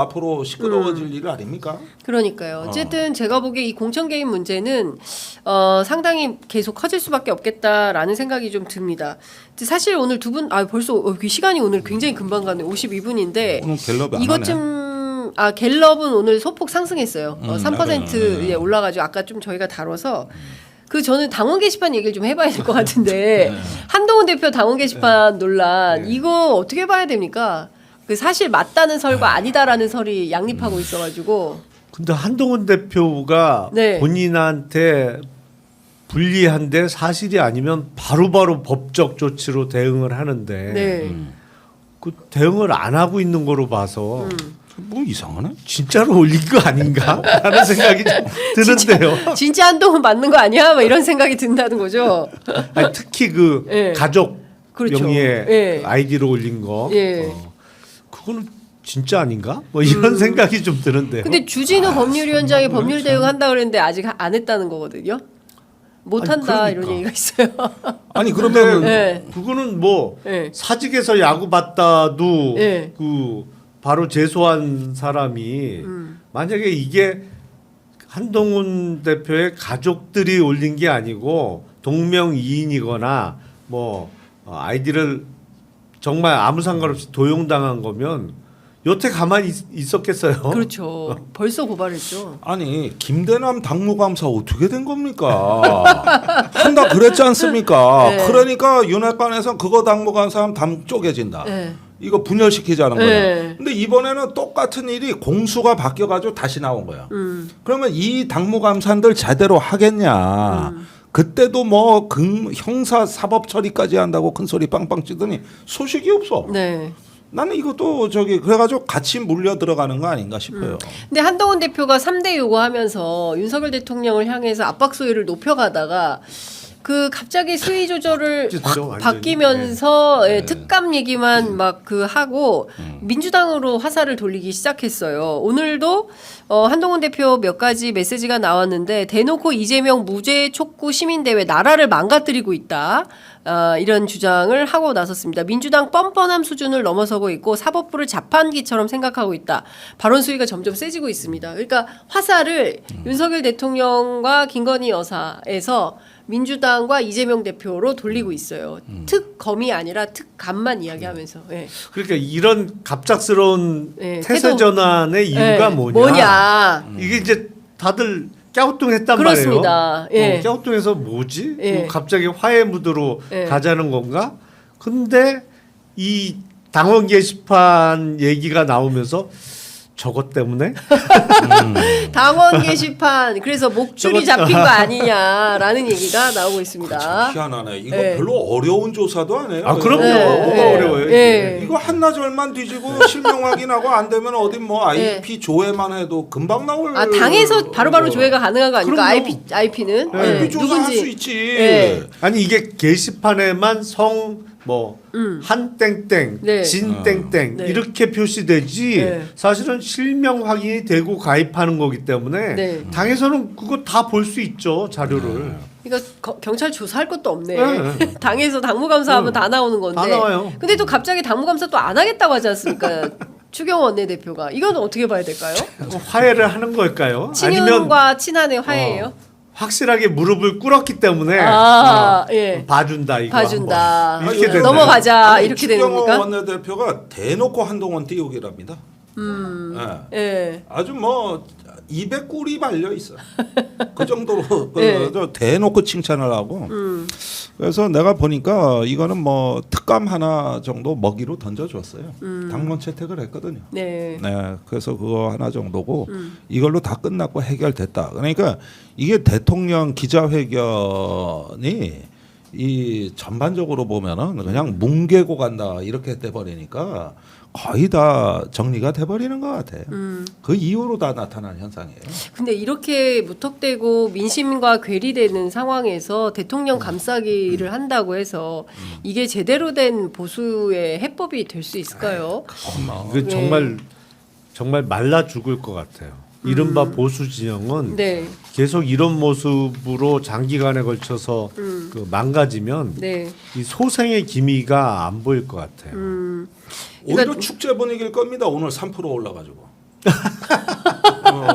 앞으로 시끄러워질 일 아닙니까? 그러니까요. 어쨌든 제가 보기에 이 공천 개입 문제는 상당히 계속 커질 수밖에 없겠다라는 생각이 좀 듭니다. 사실 오늘 두 분 벌써 시간이 오늘 굉장히 금방 가네. 52분인데 오늘 갤럽이 안 이것 하네. 좀 갤럽은 오늘 소폭 상승했어요. 3%에 올라가지고 아까 좀 저희가 다뤄서 저는 당원 게시판 얘기를 좀 해봐야 될 것 같은데 한동훈 대표 당원 게시판 논란 이거 어떻게 봐야 됩니까? 사실 맞다는 설과 아니다라는 설이 양립하고 있어가지고. 근데 한동훈 대표가 네. 본인한테 불리한데 사실이 아니면 바로바로 법적 조치로 대응을 하는데 네. 그 대응을 안 하고 있는 거로 봐서 뭐 이상하네. 진짜로 올린 거 아닌가? 라는 생각이 좀 드는데요. 진짜 한동훈 맞는 거 아니야? 막 이런 생각이 든다는 거죠. 아니, 특히 그 예. 가족 그렇죠. 명의의 예. 아이디로 올린 거 예. 그거는 진짜 아닌가? 뭐 이런 생각이 좀 드는데요. 근데 주진우 법률위원장이 법률 대응한다 그랬는데 아직 안 했다는 거거든요. 못 아니, 한다 그러니까. 이런 얘기가 있어요. 아니 그러면 네. 그거는 뭐 네. 사직에서 야구 봤다도 네. 그 바로 제소한 사람이 만약에 이게 한동훈 대표의 가족들이 올린 게 아니고 동명이인이거나 뭐 아이디를 정말 아무 상관없이 도용당한 거면 여태 가만히 있었겠어요. 그렇죠. 벌써 고발했죠. 아니 김대남 당무감사 어떻게 된 겁니까? 한다 그랬지 않습니까? 네. 그러니까 윤핵관에서 그거 당무감사하면 당 쪼개진다. 네. 이거 분열시키자는 네. 거예요. 근데 이번에는 똑같은 일이 공수가 바뀌어가지고 다시 나온 거야. 그러면 이 당무감사들 제대로 하겠냐? 그때도 뭐 형사 사법 처리까지 한다고 큰 소리 빵빵 치더니 소식이 없어. 네. 나는 이것도 그래가지고 같이 물려 들어가는 거 아닌가 싶어요. 근데 한동훈 대표가 3대 요구하면서 윤석열 대통령을 향해서 압박 수위를 높여가다가 갑자기 수위 조절을 바뀌면서 특감 얘기만 막 하고 민주당으로 화살을 돌리기 시작했어요. 오늘도 한동훈 대표 몇 가지 메시지가 나왔는데 대놓고 이재명 무죄 촉구 시민대회 나라를 망가뜨리고 있다. 이런 주장을 하고 나섰습니다. 민주당 뻔뻔함 수준을 넘어서고 있고 사법부를 자판기처럼 생각하고 있다. 발언 수위가 점점 세지고 있습니다. 그러니까 화살을 윤석열 대통령과 김건희 여사에서 민주당과 이재명 대표로 돌리고 있어요. 특검이 아니라 특감만 이야기하면서. 네. 그러니까 이런 갑작스러운 네, 태세 전환의 이유가 뭐냐? 이게 이제 다들 갸우뚱했단 그렇습니다. 말이에요. 예. 갸우뚱해서 뭐지? 예. 뭐 갑자기 화해 무드로 예. 가자는 건가? 근데 이 당원 게시판 얘기가 나오면서 저것 때문에 당원 게시판 그래서 목줄이 잡힌 거 아니냐라는 얘기가 나오고 있습니다. 참 희한하네. 이거 네. 별로 어려운 조사도 아니에요. 아 그럼요. 네. 뭐가 네. 어려워요? 네. 이거 한나절만 뒤지고 실명 확인하고 안 되면 어디 뭐 IP 조회만 해도 금방 나올. 당에서 바로바로 조회가 가능한 거 아닙니까? 그럼요. IP는 IP 조사할 수 있지. 네. 아니 이게 게시판에만 한땡땡 네. 진땡땡 네. 이렇게 표시되지 네. 사실은 실명 확인이 되고 가입하는 거기 때문에 네. 당에서는 그거 다 볼 수 있죠 자료를. 그러니까 경찰 조사할 것도 없네. 네. 당에서 당무감사하면 다 나오는 건데. 다 나와요. 근데 또 갑자기 당무감사 또 안 하겠다고 하지 않습니까? 추경호 원내대표가. 이건 어떻게 봐야 될까요? 화해를 하는 걸까요? 아니면 친윤과 친한의 화해예요? 확실하게 무릎을 꿇었기 때문에 예. 봐준다 이거 봐준다. 한번. 이렇게 되나요? 넘어가자 아니, 이렇게 되는 추경호 겁니까? 원내대표가 대놓고 한동훈 띄우기랍니다. 예. 예. 아주 뭐 200꿀이 발려 있어. 그 정도로 네. 대놓고 칭찬을 하고. 그래서 내가 보니까 이거는 뭐 특감 하나 정도 먹이로 던져줬어요. 당론 채택을 했거든요. 네. 네, 그래서 그거 하나 정도고 이걸로 다 끝났고 해결됐다. 그러니까 이게 대통령 기자회견이 이 전반적으로 보면은 그냥 뭉개고 간다 이렇게 돼버리니까 거의 다 정리가 돼버리는 것 같아요. 그 이후로 다 나타난 현상이에요. 근데 이렇게 무턱대고 민심과 괴리되는 상황에서 대통령 감싸기를 한다고 해서 이게 제대로 된 보수의 해법이 될 수 있을까요? 이거 정말 말라 죽을 것 같아요. 이른바 보수 진영은 네. 계속 이런 모습으로 장기간에 걸쳐서 망가지면 네. 이 소생의 기미가 안 보일 것 같아요. 오히려 그러니까 축제 분위기일 겁니다. 오늘 3% 올라가지고.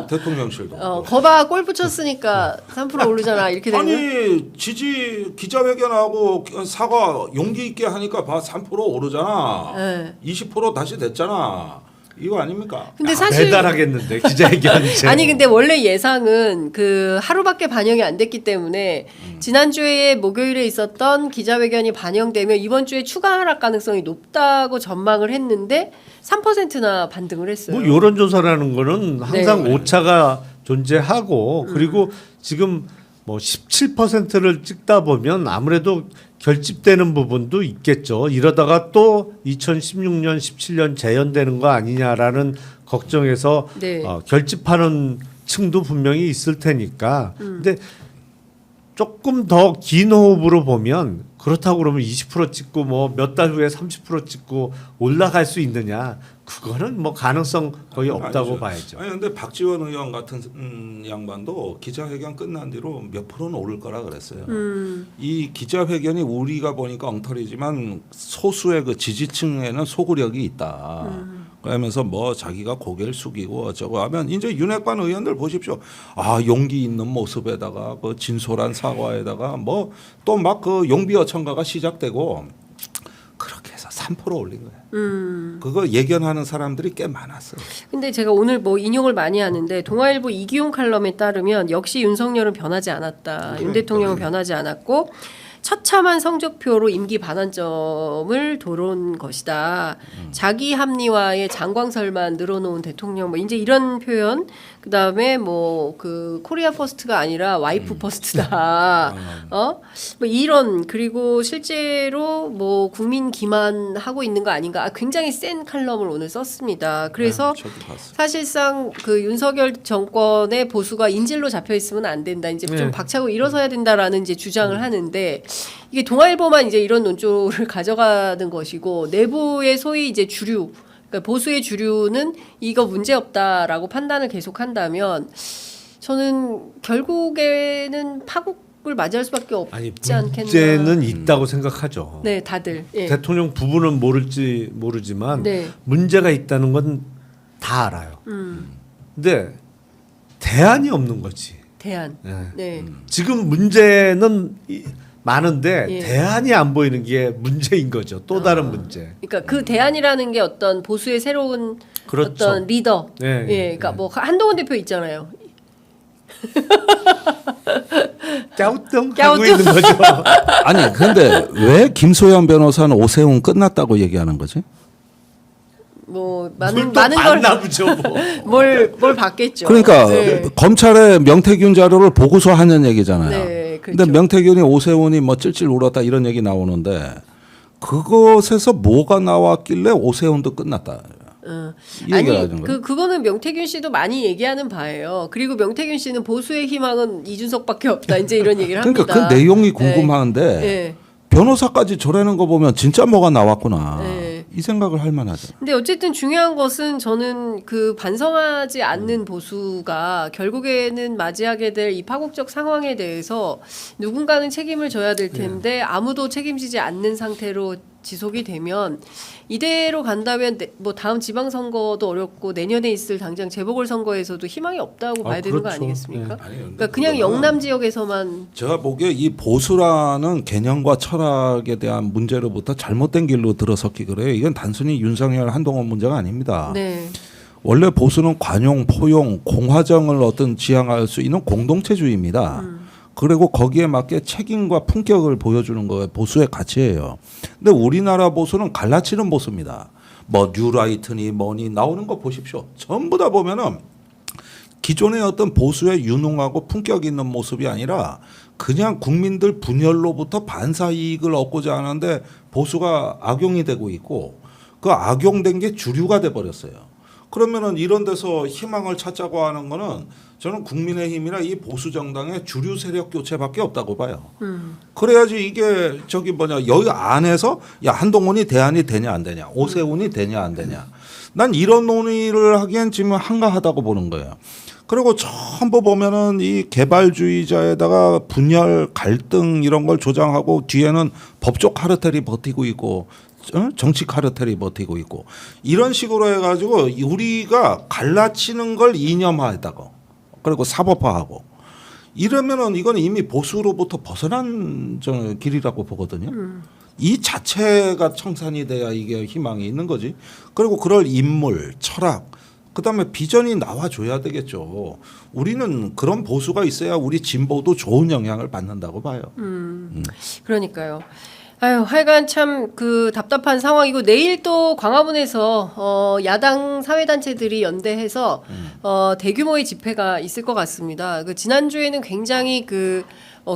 대통령실도. 거봐 골 붙였으니까 3% 오르잖아 이렇게 되면. 아니 지지 기자회견하고 사과 용기 있게 하니까 봐 3% 오르잖아. 네. 20% 다시 됐잖아. 이거 아닙니까? 근데 사실 배달하겠는데 기자회견 이제. 아니 근데 원래 예상은 그 하루밖에 반영이 안 됐기 때문에 지난주에 목요일에 있었던 기자회견이 반영되면 이번 주에 추가 하락 가능성이 높다고 전망을 했는데 3%나 반등을 했어요. 뭐 여론조사라는 거는 항상 네. 오차가 존재하고 그리고 지금 뭐 17%를 찍다 보면 아무래도 결집되는 부분도 있겠죠. 이러다가 또 2016년, 17년 재연되는 거 아니냐라는 걱정에서 네. 결집하는 층도 분명히 있을 테니까. 근데 조금 더 긴 호흡으로 보면 그렇다고 그러면 20% 찍고 뭐 몇 달 후에 30% 찍고 올라갈 수 있느냐? 그거는 뭐 가능성 거의 없다고 아니죠. 봐야죠. 아니 근데 박지원 의원 같은 양반도 기자회견 끝난 뒤로 몇 프로는 오를 거라 그랬어요. 이 기자회견이 우리가 보니까 엉터리지만 소수의 그 지지층에는 소구력이 있다. 그러면서 뭐 자기가 고개를 숙이고 어쩌고 하면 이제 윤핵관 의원들 보십시오. 아 용기 있는 모습에다가 그 진솔한 사과에다가 뭐 또 막 그 용비어천가가 시작되고 그렇게 해서 3% 올린 거예요. 그거 예견하는 사람들이 꽤 많았어요. 근데 제가 오늘 뭐 인용을 많이 하는데 동아일보 이기용 칼럼에 따르면 역시 윤석열은 변하지 않았다. 윤 대통령은 변하지 않았고 처참한 성적표로 임기 반환점을 도론 것이다. 자기 합리화에 장광설만 늘어놓은 대통령 뭐 이제 이런 표현. 그다음에 뭐 그 코리아 퍼스트가 아니라 와이프 퍼스트다. 뭐 이런 그리고 실제로 뭐 국민 기만하고 있는 거 아닌가. 굉장히 센 칼럼을 오늘 썼습니다. 그래서 저도 봤어요. 사실상 그 윤석열 정권의 보수가 인질로 잡혀 있으면 안 된다. 이제 좀 박차고 일어서야 된다라는 이제 주장을 하는데 이게 동아일보만 이제 이런 논조를 가져가는 것이고 내부의 소위 이제 주류 그러니까 보수의 주류는 이거 문제 없다라고 판단을 계속한다면 저는 결국에는 파국을 맞이할 수밖에 없지 않겠나. 문제는 있다고 생각하죠. 네, 다들. 예. 대통령 부부는 모르지만 네. 문제가 있다는 건 다 알아요. 근데 대안이 없는 거지. 대안. 네. 네. 지금 문제는 많은데 예. 대안이 안 보이는 게 문제인 거죠. 또 다른 문제. 그러니까 그 대안이라는 게 어떤 보수의 새로운 그렇죠. 어떤 리더. 네, 예. 그러니까 뭐 한동훈 대표 있잖아요. 갸우뚱 하고 갸우뚱. 있는 거죠. 아니 근데 왜 김소연 변호사는 오세훈 끝났다고 얘기하는 거지? 뭐 뭘 많은 또 많은 걸 봤나 보죠. 뭐. 뭘 받겠죠. 그러니까 네. 검찰에 명태균 자료를 보고서 하는 얘기잖아요. 네, 그렇죠. 근데 명태균이 오세훈이 뭐 찔찔 울었다 이런 얘기 나오는데 그것에서 뭐가 나왔길래 오세훈도 끝났다. 이 얘기를 하는 거예요. 그거는 명태균 씨도 많이 얘기하는 바예요. 그리고 명태균 씨는 보수의 희망은 이준석밖에 없다. 이제 이런 얘기를 합니다. 그러니까 그 내용이 궁금한데 네. 변호사까지 저라는 거 보면 진짜 뭐가 나왔구나. 네. 이 생각을 할 만하죠. 근데 어쨌든 중요한 것은 저는 그 반성하지 않는 보수가 결국에는 맞이하게 될 이 파국적 상황에 대해서 누군가는 책임을 져야 될 텐데 아무도 책임지지 않는 상태로 지속이 되면 이대로 간다면 뭐 다음 지방선거도 어렵고 내년에 있을 당장 재보궐선거에서도 희망이 없다고 봐야 되는 거 그렇죠. 아니겠습니까? 아니, 그러니까 그냥 영남 지역에서만 제가 보기에 이 보수라는 개념과 철학에 대한 문제로부터 잘못된 길로 들어섰기 그래요. 이건 단순히 윤석열 한동훈 문제가 아닙니다. 네. 원래 보수는 관용, 포용, 공화정을 어떤 지향할 수 있는 공동체주의입니다. 그리고 거기에 맞게 책임과 품격을 보여주는 거가 보수의 가치예요. 근데 우리나라 보수는 갈라치는 보수입니다. 뭐 뉴라이트니 뭐니 나오는 거 보십시오. 전부 다 보면은 기존의 어떤 보수의 유능하고 품격 있는 모습이 아니라 그냥 국민들 분열로부터 반사 이익을 얻고자 하는데 보수가 악용이 되고 있고 그 악용된 게 주류가 돼 버렸어요. 그러면은 이런 데서 희망을 찾자고 하는 거는 저는 국민의힘이나 이 보수 정당의 주류 세력 교체밖에 없다고 봐요. 그래야지 이게 저기 뭐냐 여기 안에서 야 한동훈이 대안이 되냐 안 되냐, 오세훈이 되냐 안 되냐. 난 이런 논의를 하기엔 지금 한가하다고 보는 거예요. 그리고 전부 보면은 이 개발주의자에다가 분열, 갈등 이런 걸 조장하고 뒤에는 법적 카르텔이 버티고 있고 정치 카르텔이 버티고 있고 이런 식으로 해가지고 우리가 갈라치는 걸 이념화했다고 그리고 사법화하고 이러면은 이건 이미 보수로부터 벗어난 길이라고 보거든요. 이 자체가 청산이 돼야 이게 희망이 있는 거지. 그리고 그럴 인물, 철학, 그다음에 비전이 나와줘야 되겠죠. 우리는 그런 보수가 있어야 우리 진보도 좋은 영향을 받는다고 봐요. 그러니까요. 아유, 하여간 참 그 답답한 상황이고 내일 또 광화문에서 야당 사회단체들이 연대해서 대규모의 집회가 있을 것 같습니다. 그 지난주에는 굉장히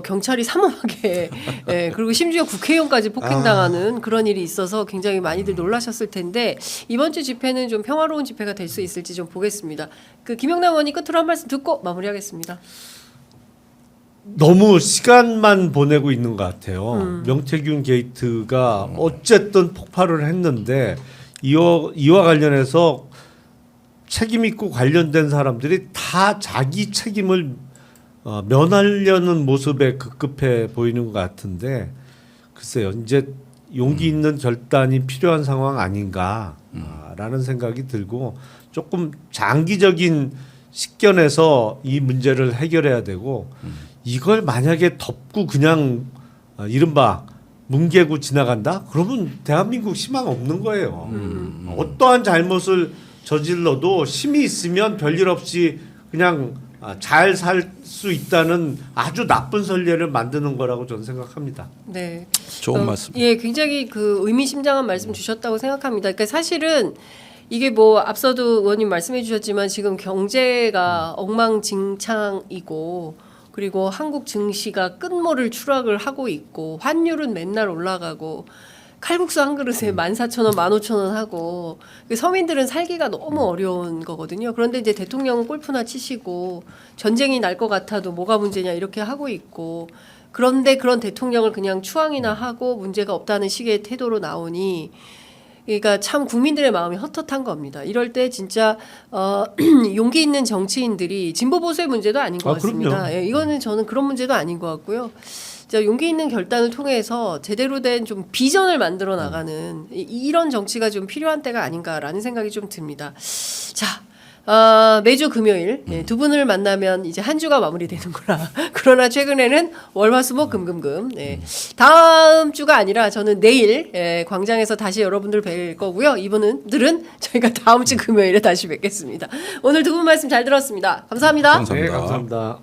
경찰이 삼엄하게 예, 그리고 심지어 국회의원까지 폭행당하는 그런 일이 있어서 굉장히 많이들 놀라셨을 텐데 이번 주 집회는 좀 평화로운 집회가 될 수 있을지 좀 보겠습니다. 그 김영남 의원이 끝으로 한 말씀 듣고 마무리하겠습니다. 너무 시간만 보내고 있는 것 같아요. 명태균 게이트가 어쨌든 폭발을 했는데 이와 관련해서 책임 있고 관련된 사람들이 다 자기 책임을 면하려는 모습에 급급해 보이는 것 같은데 글쎄요. 이제 용기 있는 결단이 필요한 상황 아닌가라는 생각이 들고 조금 장기적인 식견에서 이 문제를 해결해야 되고 이걸 만약에 덮고 그냥 이른바 뭉개고 지나간다? 그러면 대한민국 희망 없는 거예요. 어떠한 잘못을 저질러도 힘이 있으면 별일 없이 그냥 잘 살 수 있다는 아주 나쁜 선례를 만드는 거라고 저는 생각합니다. 네. 좋은 말씀. 예, 굉장히 그 의미심장한 말씀 주셨다고 생각합니다. 그러니까 사실은 이게 뭐 앞서도 의원님 말씀해 주셨지만 지금 경제가 엉망진창이고 그리고 한국 증시가 끝모를 추락을 하고 있고 환율은 맨날 올라가고 칼국수 한 그릇에 14,000원, 15,000원 하고 서민들은 살기가 너무 어려운 거거든요. 그런데 이제 대통령은 골프나 치시고 전쟁이 날 것 같아도 뭐가 문제냐 이렇게 하고 있고 그런데 그런 대통령을 그냥 추앙이나 하고 문제가 없다는 식의 태도로 나오니 그러니까 참 국민들의 마음이 헛헛한 겁니다. 이럴 때 진짜 용기 있는 정치인들이 진보 보수의 문제도 아닌 것 같습니다. 예, 이거는 저는 그런 문제도 아닌 것 같고요. 자, 용기 있는 결단을 통해서 제대로 된 좀 비전을 만들어 나가는 이런 정치가 좀 필요한 때가 아닌가라는 생각이 좀 듭니다. 자. 매주 금요일 두 분을 만나면 이제 한 주가 마무리되는구나. 그러나 최근에는 월화수목 금금금. 다음 주가 아니라 저는 내일 광장에서 다시 여러분들 뵐 거고요. 이분들은 저희가 다음 주 금요일에 다시 뵙겠습니다. 오늘 두 분 말씀 잘 들었습니다. 감사합니다. 감사합니다. 네, 감사합니다.